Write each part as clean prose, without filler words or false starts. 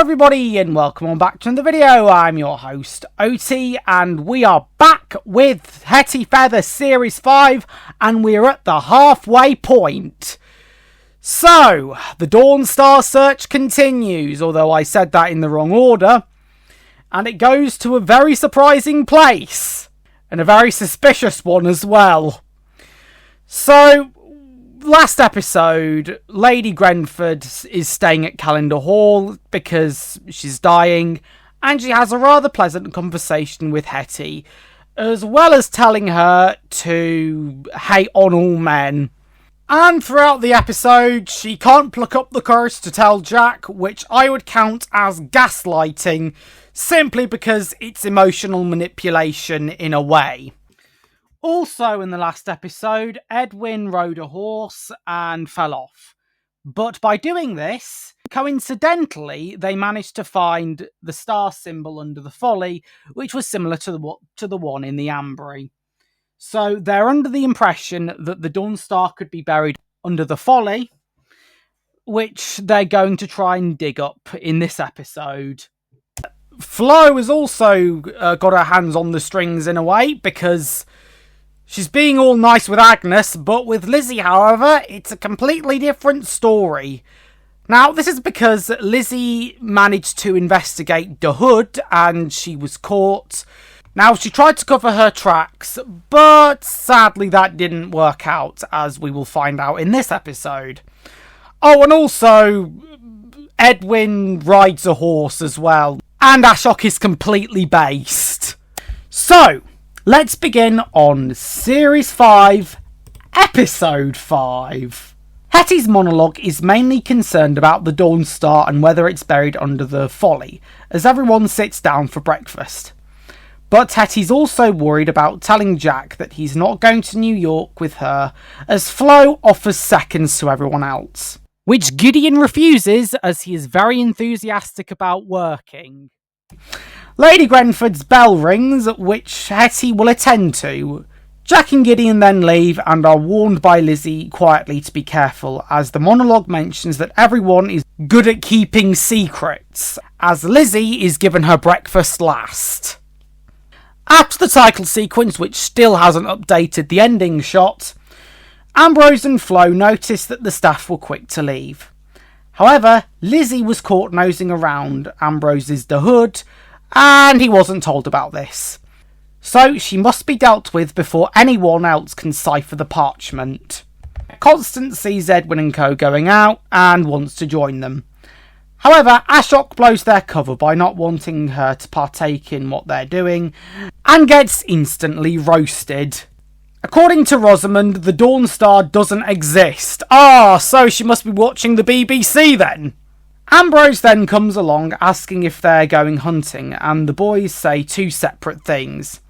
everybody and welcome on back to another video. I'm your host OT and we are back with Hetty Feather Series 5 and we're at the halfway point. So, the Dawn Star search continues, although I said that in the wrong order, and it goes to a very surprising place and a very suspicious one as well. So, last episode, Lady Grenford is staying at Calendar Hall because she's dying, and she has a rather pleasant conversation with Hetty, as well as telling her to hate on all men. And throughout the episode, she can't pluck up the courage to tell Jack, which I would count as gaslighting, simply because it's emotional manipulation in a way. Also in the last episode, Edwin rode a horse and fell off. But by doing this, coincidentally, they managed to find the star symbol under the folly, which was similar to the one in the Ambry. So they're under the impression that the Dawn Star could be buried under the folly, which they're going to try and dig up in this episode. Flo has also got her hands on the strings in a way, because she's being all nice with Agnes, but with Lizzie, however, it's a completely different story. Now, this is because Lizzie managed to investigate the hood, and she was caught. Now, she tried to cover her tracks, but sadly that didn't work out, as we will find out in this episode. Oh, and also, Edwin rides a horse as well, and Ashok is completely based. So, let's begin on Series 5, Episode 5. Hetty's monologue is mainly concerned about the Dawn Star and whether it's buried under the folly, as everyone sits down for breakfast. But Hetty's also worried about telling Jack that he's not going to New York with her, as Flo offers seconds to everyone else, which Gideon refuses as he is very enthusiastic about working. Lady Grenford's bell rings, which Hetty will attend to. Jack and Gideon then leave and are warned by Lizzie quietly to be careful, as the monologue mentions that everyone is good at keeping secrets, as Lizzie is given her breakfast last. After the title sequence, which still hasn't updated the ending shot, Ambrose and Flo notice that the staff were quick to leave. However, Lizzie was caught nosing around Ambrose's The Hood, and he wasn't told about this. So she must be dealt with before anyone else can cipher the parchment. Constance sees Edwin and co going out and wants to join them. However, Ashok blows their cover by not wanting her to partake in what they're doing, and gets instantly roasted. According to Rosamond, the Dawn Star doesn't exist. So she must be watching the BBC then. Ambrose then comes along asking if they're going hunting, and the boys say two separate things.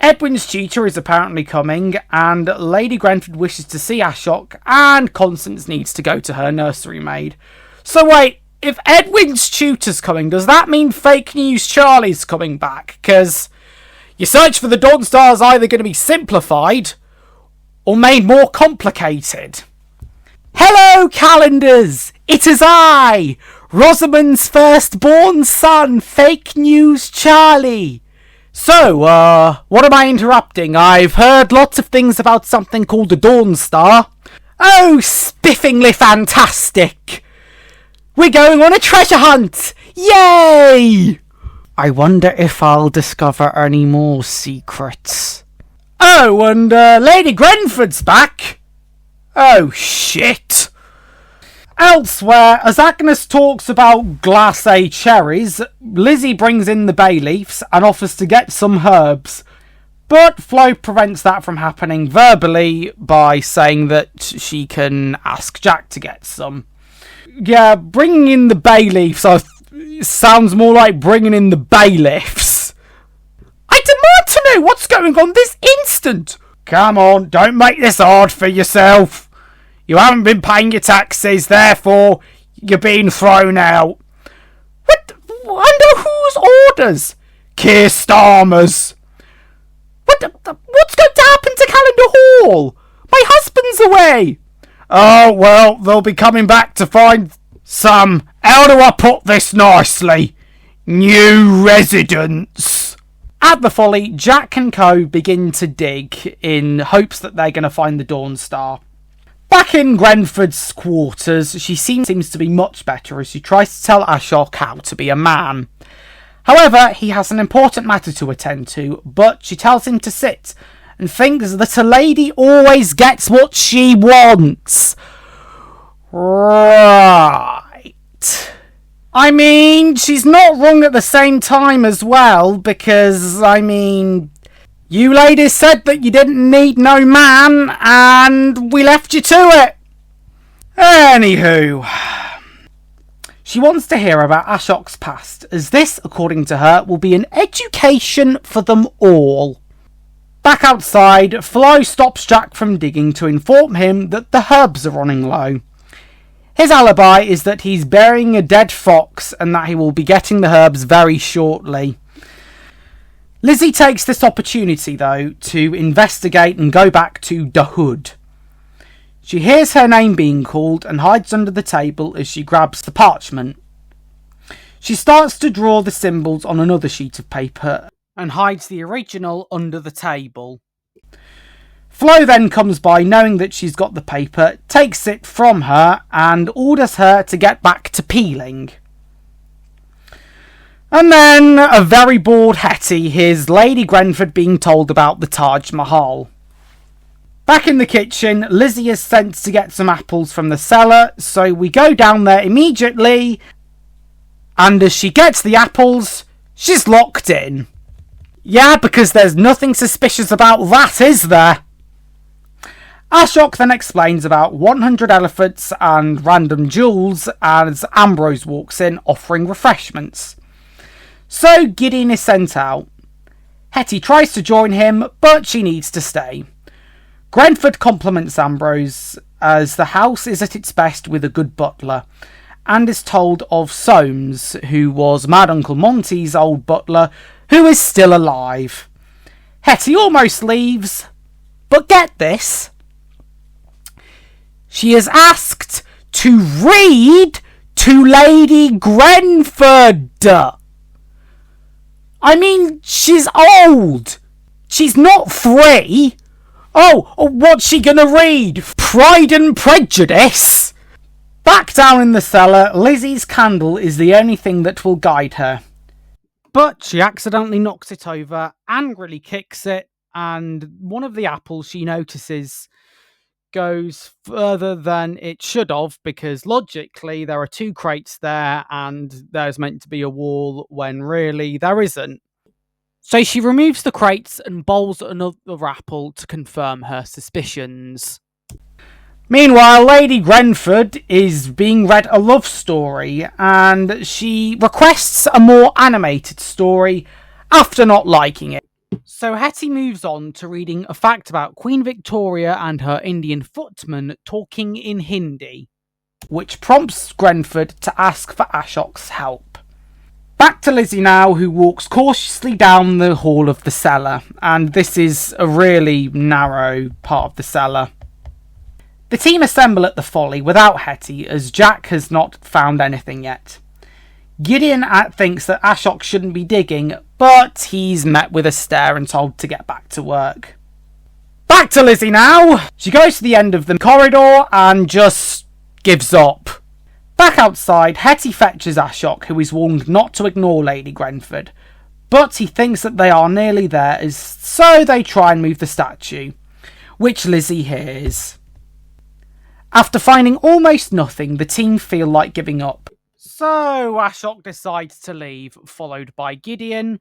Edwin's tutor is apparently coming, and Lady Grenford wishes to see Ashok, and Constance needs to go to her nursery maid. So wait, if Edwin's tutor's coming, does that mean Fake News Charlie's coming back? Because your search for the Dawn Star is either going to be simplified or made more complicated. Hello, calendars! It is I, Rosamond's firstborn son, Fake News Charlie. So, what am I interrupting? I've heard lots of things about something called the Dawn Star. Oh, spiffingly fantastic! We're going on a treasure hunt! Yay! I wonder if I'll discover any more secrets. Oh, and Lady Grenford's back! Oh, shit! Elsewhere, as Agnes talks about glacé cherries, Lizzie brings in the bay leaves and offers to get some herbs. But Flo prevents that from happening verbally by saying that she can ask Jack to get some. Yeah, bringing in the bay leaves sounds more like bringing in the bailiffs. I demand to know what's going on this instant! Come on, don't make this hard for yourself. You haven't been paying your taxes, therefore you're being thrown out. What? Under whose orders? Keir Starmer's. What's going to happen to Calendar Hall? My husband's away. Oh, well, they'll be coming back to find some How do I put this nicely? New residents. At the folly, Jack and co begin to dig in hopes that they're going to find the Dawn Star. Back in Grenford's quarters, she seems to be much better as she tries to tell Ashok how to be a man. However, he has an important matter to attend to, but she tells him to sit and thinks that a lady always gets what she wants. Right. I mean, she's not wrong at the same time as well, because, I mean, you ladies said that you didn't need no man, and we left you to it. Anywho, she wants to hear about Ashok's past, as this, according to her, will be an education for them all. Back outside, Flo stops Jack from digging to inform him that the herbs are running low. His alibi is that he's burying a dead fox and that he will be getting the herbs very shortly. Lizzie takes this opportunity, though, to investigate and go back to the hood. She hears her name being called and hides under the table as she grabs the parchment. She starts to draw the symbols on another sheet of paper and hides the original under the table. Flo then comes by knowing that she's got the paper, takes it from her and orders her to get back to peeling. And then a very bored Hetty hears Lady Grenford being told about the Taj Mahal. Back in the kitchen, Lizzie is sent to get some apples from the cellar, so we go down there immediately, and as she gets the apples, she's locked in. Yeah, because there's nothing suspicious about that, is there? Ashok then explains about 100 elephants and random jewels as Ambrose walks in offering refreshments. So Gideon is sent out. Hetty tries to join him, but she needs to stay. Grenford compliments Ambrose as the house is at its best with a good butler, and is told of Soames, who was Mad Uncle Monty's old butler, who is still alive. Hetty almost leaves, but get this. She is asked to read to Lady Grenford. I mean, she's old. She's not 3. Oh, what's she gonna read? Pride and Prejudice? Back down in the cellar, Lizzie's candle is the only thing that will guide her. But she accidentally knocks it over, angrily kicks it, and one of the apples she notices goes further than it should have, because logically there are 2 crates there and there's meant to be a wall when really there isn't. So she removes the crates and bowls another apple to confirm her suspicions. Meanwhile, Lady Grenford is being read a love story, and she requests a more animated story after not liking it. So Hetty moves on to reading a fact about Queen Victoria and her Indian footman talking in Hindi, which prompts Grenford to ask for Ashok's help. Back to Lizzie now, who walks cautiously down the hall of the cellar, and this is a really narrow part of the cellar. The team assemble at the folly without Hetty, as Jack has not found anything yet. Gideon thinks that Ashok shouldn't be digging, but he's met with a stare and told to get back to work. Back to Lizzie now! She goes to the end of the corridor and just gives up. Back outside, Hetty fetches Ashok, who is warned not to ignore Lady Grenford, but he thinks that they are nearly there, so they try and move the statue, which Lizzie hears. After finding almost nothing, the team feel like giving up. So Ashok decides to leave, followed by Gideon,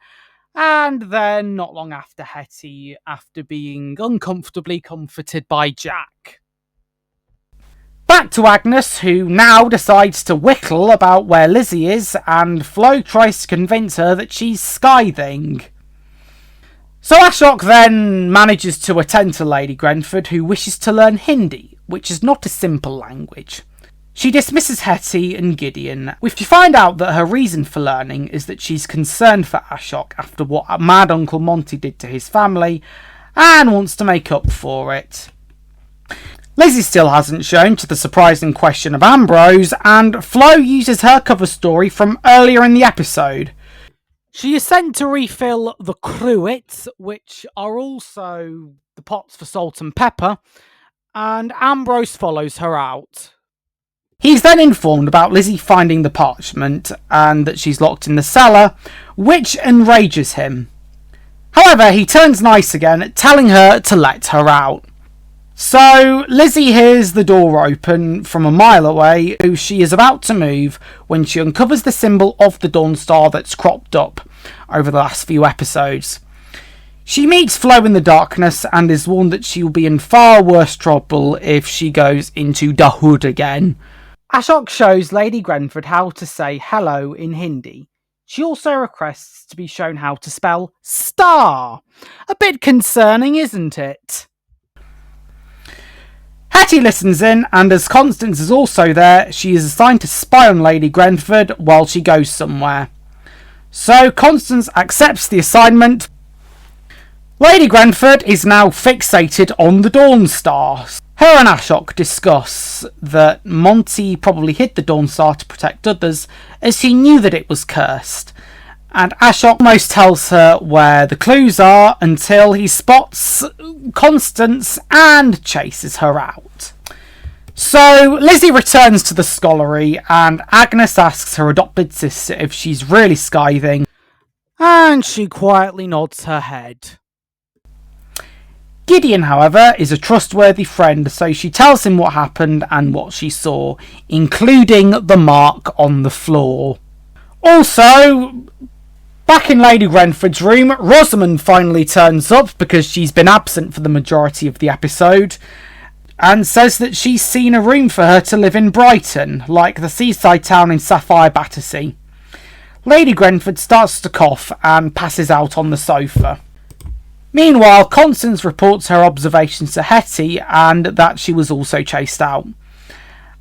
and then not long after Hetty, after being uncomfortably comforted by Jack. Back to Agnes, who now decides to whittle about where Lizzie is, and Flo tries to convince her that she's scything. So Ashok then manages to attend to Lady Grenford, who wishes to learn Hindi, which is not a simple language. She dismisses Hetty and Gideon. We find out that her reason for learning is that she's concerned for Ashok after what Mad Uncle Monty did to his family, and wants to make up for it. Lizzie still hasn't shown, to the surprising question of Ambrose, and Flo uses her cover story from earlier in the episode. She is sent to refill the cruets, which are also the pots for salt and pepper, and Ambrose follows her out. He's then informed about Lizzie finding the parchment and that she's locked in the cellar, which enrages him. However, he turns nice again, telling her to let her out. So Lizzie hears the door open from a mile away. She is about to move when she uncovers the symbol of the Dawn Star that's cropped up over the last few episodes. She meets Flo in the darkness and is warned that she will be in far worse trouble if she goes into the hood again. Ashok shows Lady Grenford how to say hello in Hindi. She also requests to be shown how to spell star. A bit concerning, isn't it? Hetty listens in, and as Constance is also there, she is assigned to spy on Lady Grenford while she goes somewhere. So Constance accepts the assignment. Lady Grenford is now fixated on the Dawn Star. Her and Ashok discuss that Monty probably hid the Dawn Star to protect others, as he knew that it was cursed. And Ashok almost tells her where the clues are until he spots Constance and chases her out. So Lizzie returns to the scullery and Agnes asks her adopted sister if she's really scything, and she quietly nods her head. Gideon, however, is a trustworthy friend, so she tells him what happened and what she saw, including the mark on the floor. Also, back in Lady Grenford's room, Rosamund finally turns up because she's been absent for the majority of the episode, and says that she's seen a room for her to live in Brighton, like the seaside town in Sapphire Battersea. Lady Grenford starts to cough and passes out on the sofa. Meanwhile, Constance reports her observations to Hetty and that she was also chased out.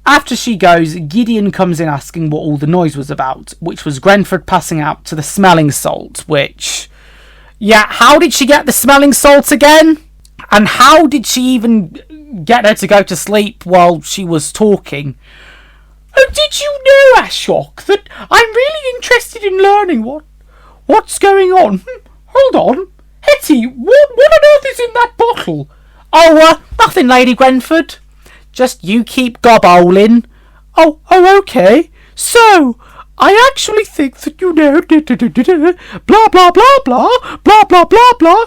After she goes, Gideon comes in asking what all the noise was about, which was Grenford passing out to the smelling salt, which... yeah, how did she get the smelling salt again? And how did she even get her to go to sleep while she was talking? Oh, did you know, Ashok, that I'm really interested in learning what's going on? Hold on. Hetty, what on earth is in that bottle? Oh, nothing, Lady Grenford. Just you keep gobholing. Oh, okay. So, I actually think that you know, blah, blah, blah, blah, blah, blah, blah, blah.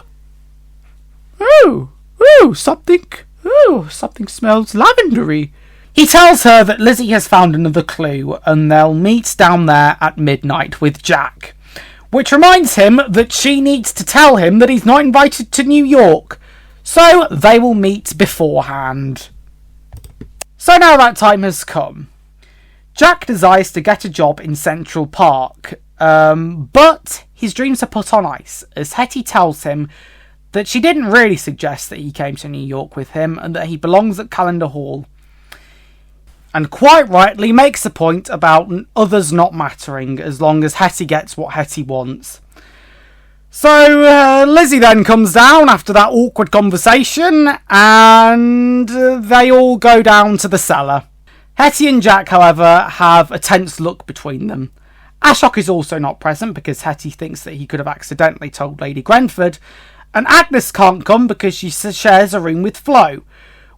Something smells lavendery. He tells her that Lizzie has found another clue and they'll meet down there at midnight with Jack. Which reminds him that she needs to tell him that he's not invited to New York. So they will meet beforehand. So now that time has come. Jack desires to get a job in Central Park. But his dreams are put on ice, as Hetty tells him that she didn't really suggest that he came to New York with him and that he belongs at Calendar Hall. And quite rightly makes a point about others not mattering as long as Hetty gets what Hetty wants. So Lizzie then comes down after that awkward conversation and they all go down to the cellar. Hetty and Jack, however, have a tense look between them. Ashok is also not present because Hetty thinks that he could have accidentally told Lady Grenford, and Agnes can't come because she shares a room with Flo,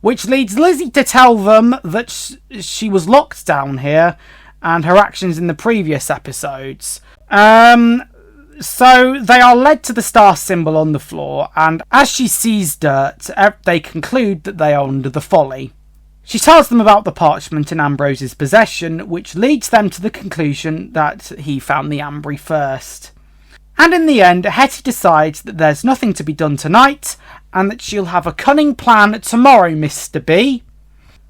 which leads Lizzie to tell them that she was locked down here and her actions in the previous episodes. So they are led to the star symbol on the floor, and as she sees dirt, they conclude that they are under the folly. She tells them about the parchment in Ambrose's possession, which leads them to the conclusion that he found the ambry first. And in the end, Hetty decides that there's nothing to be done tonight, and that she'll have a cunning plan tomorrow, Mr. B.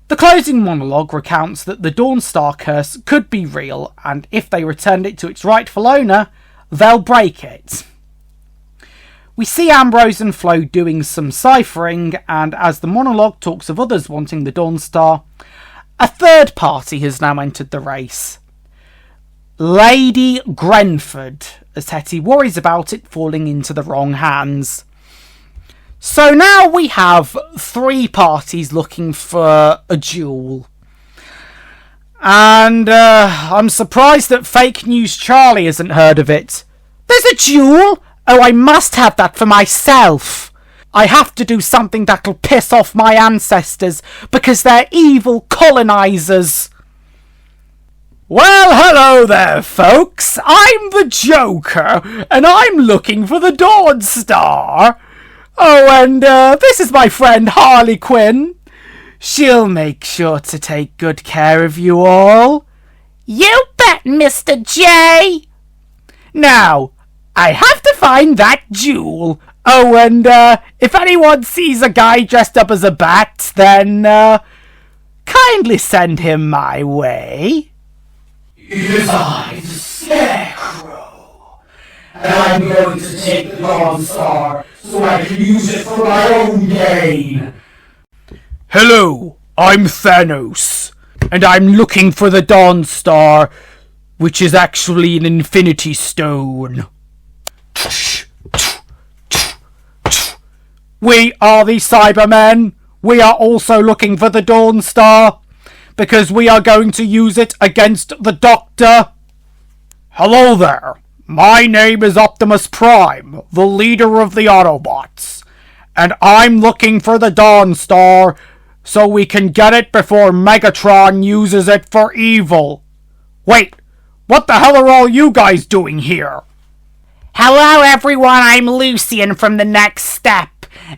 The closing monologue recounts that the Dawn Star curse could be real, and if they returned it to its rightful owner, they'll break it. We see Ambrose and Flo doing some ciphering, and as the monologue talks of others wanting the Dawn Star, a third party has now entered the race. Lady Grenford, as Hetty worries about it falling into the wrong hands. So now we have three parties looking for a jewel. And I'm surprised that Fake News Charlie hasn't heard of it. There's a jewel? Oh, I must have that for myself. I have to do something that'll piss off my ancestors because they're evil colonizers. Well, hello there, folks. I'm the Joker, and I'm looking for the Dawn Star. Oh, and this is my friend Harley Quinn. She'll make sure to take good care of you all. You bet, Mr. J. Now, I have to find that jewel. Oh, and if anyone sees a guy dressed up as a bat, then kindly send him my way. It is I, the Scarecrow, and I'm going to take the Dawn Star so I can use it for my own gain. Hello, I'm Thanos, and I'm looking for the Dawn Star, which is actually an Infinity Stone. We are the Cybermen. We are also looking for the Dawn Star, because we are going to use it against the Doctor. Hello there. My name is Optimus Prime, the leader of the Autobots, and I'm looking for the Dawn Star so we can get it before Megatron uses it for evil. Wait, what the hell are all you guys doing here? Hello everyone, I'm Lucian from The Next Step.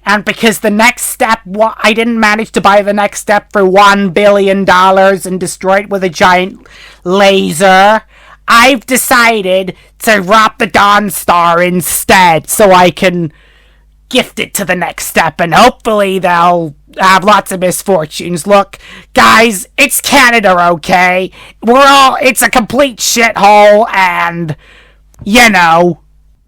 And because the next step, I didn't manage to buy the next step for $1 billion and destroy it with a giant laser, I've decided to rob the Dawn Star instead so I can gift it to the next step and hopefully they'll have lots of misfortunes. Look, guys, it's Canada, okay? It's a complete shithole and, you know.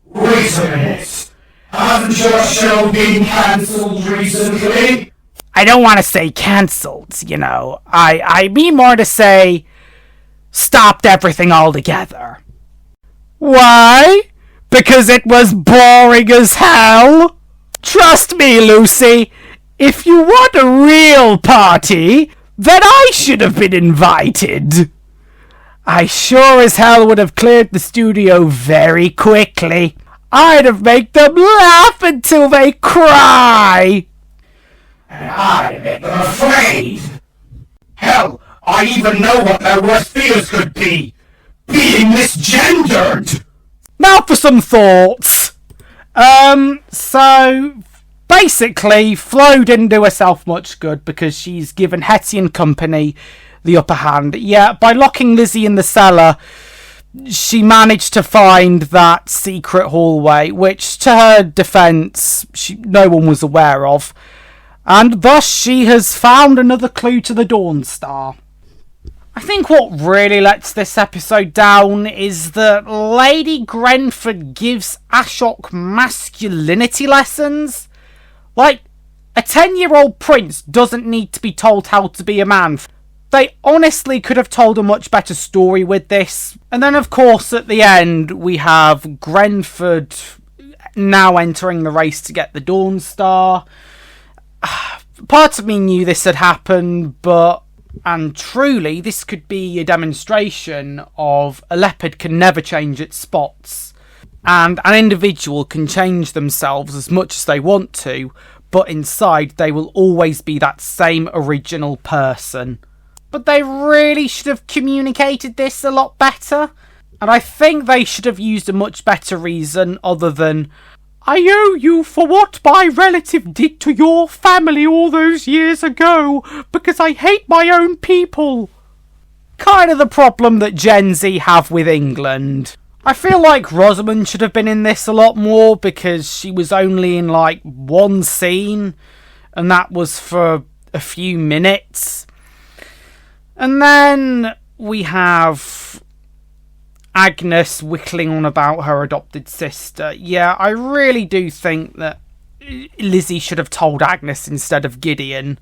Wait a minute. Hasn't your show been cancelled recently? I don't want to say cancelled, you know. I mean more to say stopped everything altogether. Why? Because it was boring as hell? Trust me, Lucy, if you want a real party, then I should have been invited. I sure as hell would have cleared the studio very quickly. I'd have made them laugh until they cry. And I'd make them afraid. Hell, I even know what their worst fears could be. Being misgendered. Now for some thoughts. So basically, Flo didn't do herself much good because she's given Hetty and company the upper hand. Yeah, by locking Lizzie in the cellar, she managed to find that secret hallway, which, to her defence, no one was aware of. And thus she has found another clue to the Dawn Star. I think what really lets this episode down is that Lady Grenford gives Ashok masculinity lessons. Like, a 10-year-old prince doesn't need to be told how to be a man. They honestly could have told a much better story with this. And then, of course, at the end, we have Grenford now entering the race to get the Dawn Star. Part of me knew this had happened, and truly, this could be a demonstration of a leopard can never change its spots. And an individual can change themselves as much as they want to, but inside they will always be that same original person. But they really should have communicated this a lot better. And I think they should have used a much better reason other than, I owe you for what my relative did to your family all those years ago, because I hate my own people. Kind of the problem that Gen Z have with England. I feel like Rosamund should have been in this a lot more because she was only in like one scene, and that was for a few minutes. And then we have Agnes whittling on about her adopted sister. Yeah, I really do think that Lizzie should have told Agnes instead of Gideon.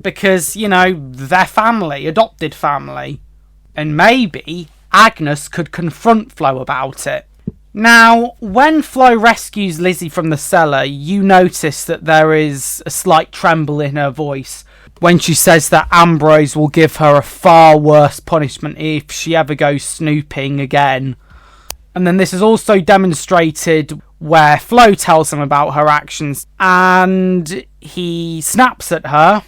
Because, you know, they're family, adopted family. And maybe Agnes could confront Flo about it. Now, when Flo rescues Lizzie from the cellar, you notice that there is a slight tremble in her voice when she says that Ambrose will give her a far worse punishment if she ever goes snooping again. And then this is also demonstrated where Flo tells him about her actions and he snaps at her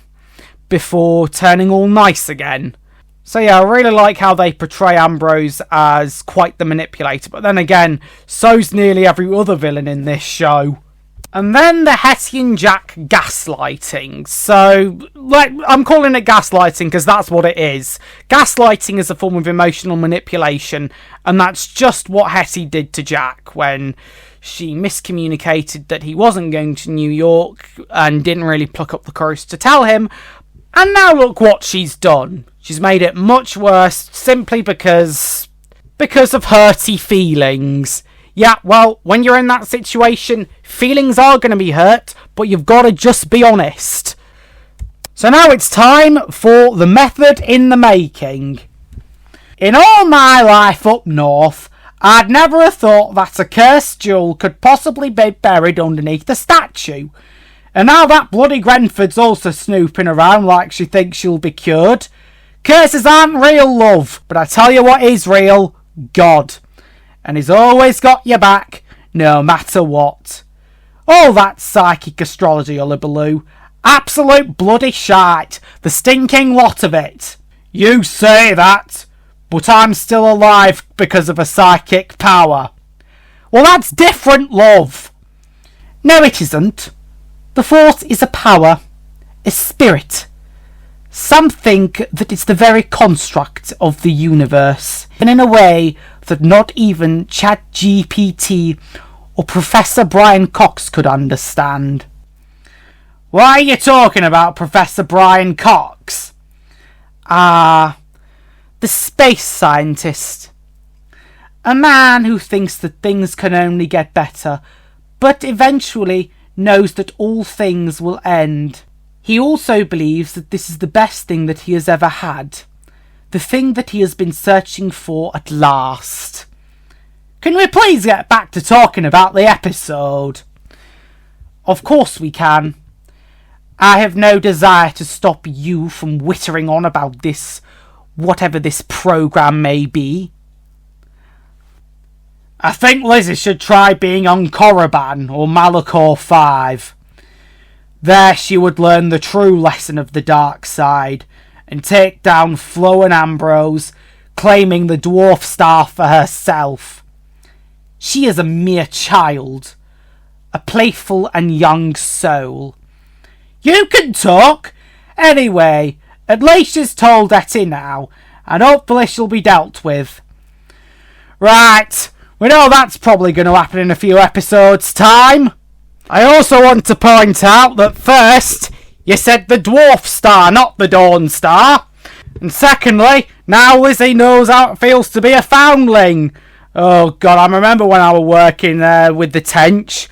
before turning all nice again. So yeah, I really like how they portray Ambrose as quite the manipulator, but then again, so's nearly every other villain in this show. And then the Hetty and Jack gaslighting. So, I'm calling it gaslighting because that's what it is. Gaslighting is a form of emotional manipulation, and that's just what Hetty did to Jack when she miscommunicated that he wasn't going to New York and didn't really pluck up the courage to tell him. And now look what she's done. She's made it much worse simply because of hurty feelings. Yeah, well, when you're in that situation, feelings are going to be hurt, but you've got to just be honest. So now it's time for the method in the making. In all my life up north, I'd never have thought that a cursed jewel could possibly be buried underneath the statue. And now that bloody Grenford's also snooping around like she thinks she'll be cured. Curses aren't real, love, but I tell you what is real, God. And he's always got your back, no matter what. All that psychic astrology hullabaloo, absolute bloody shite, the stinking lot of it. You say that, but I'm still alive because of a psychic power. Well, that's different, love. No, it isn't. The Force is a power, a spirit, something that is the very construct of the universe, and in a way that not even ChatGPT or Professor Brian Cox could understand. Why are you talking about Professor Brian Cox? The space scientist. A man who thinks that things can only get better, but eventually knows that all things will end. He also believes that this is the best thing that he has ever had. The thing that he has been searching for at last. Can we please get back to talking about the episode? Of course we can. I have no desire to stop you from whittering on about this, whatever this programme may be. I think Lizzie should try being on Korriban or Malachor 5. There she would learn the true lesson of the dark side and take down Flo and Ambrose, claiming the Dwarf Star for herself. She is a mere child, a playful and young soul. You can talk! Anyway, at least she's told Hetty now, and hopefully she'll be dealt with. Right, we know that's probably going to happen in a few episodes' time. I also want to point out that first, you said the Dwarf Star, not the Dawn Star. And secondly, now Lizzie knows how it feels to be a foundling. Oh God, I remember when I was working there with the Tench.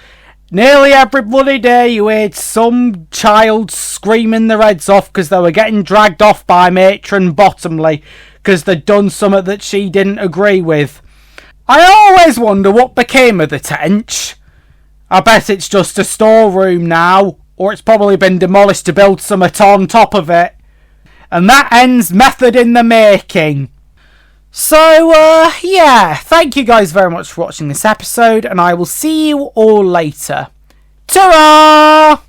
Nearly every bloody day you heard some child screaming their heads off because they were getting dragged off by Matron Bottomley because they'd done something that she didn't agree with. I always wonder what became of the Tench. I bet it's just a storeroom now, or it's probably been demolished to build something on top of it. And that ends method in the making. So, yeah, thank you guys very much for watching this episode, and I will see you all later. Ta-ra!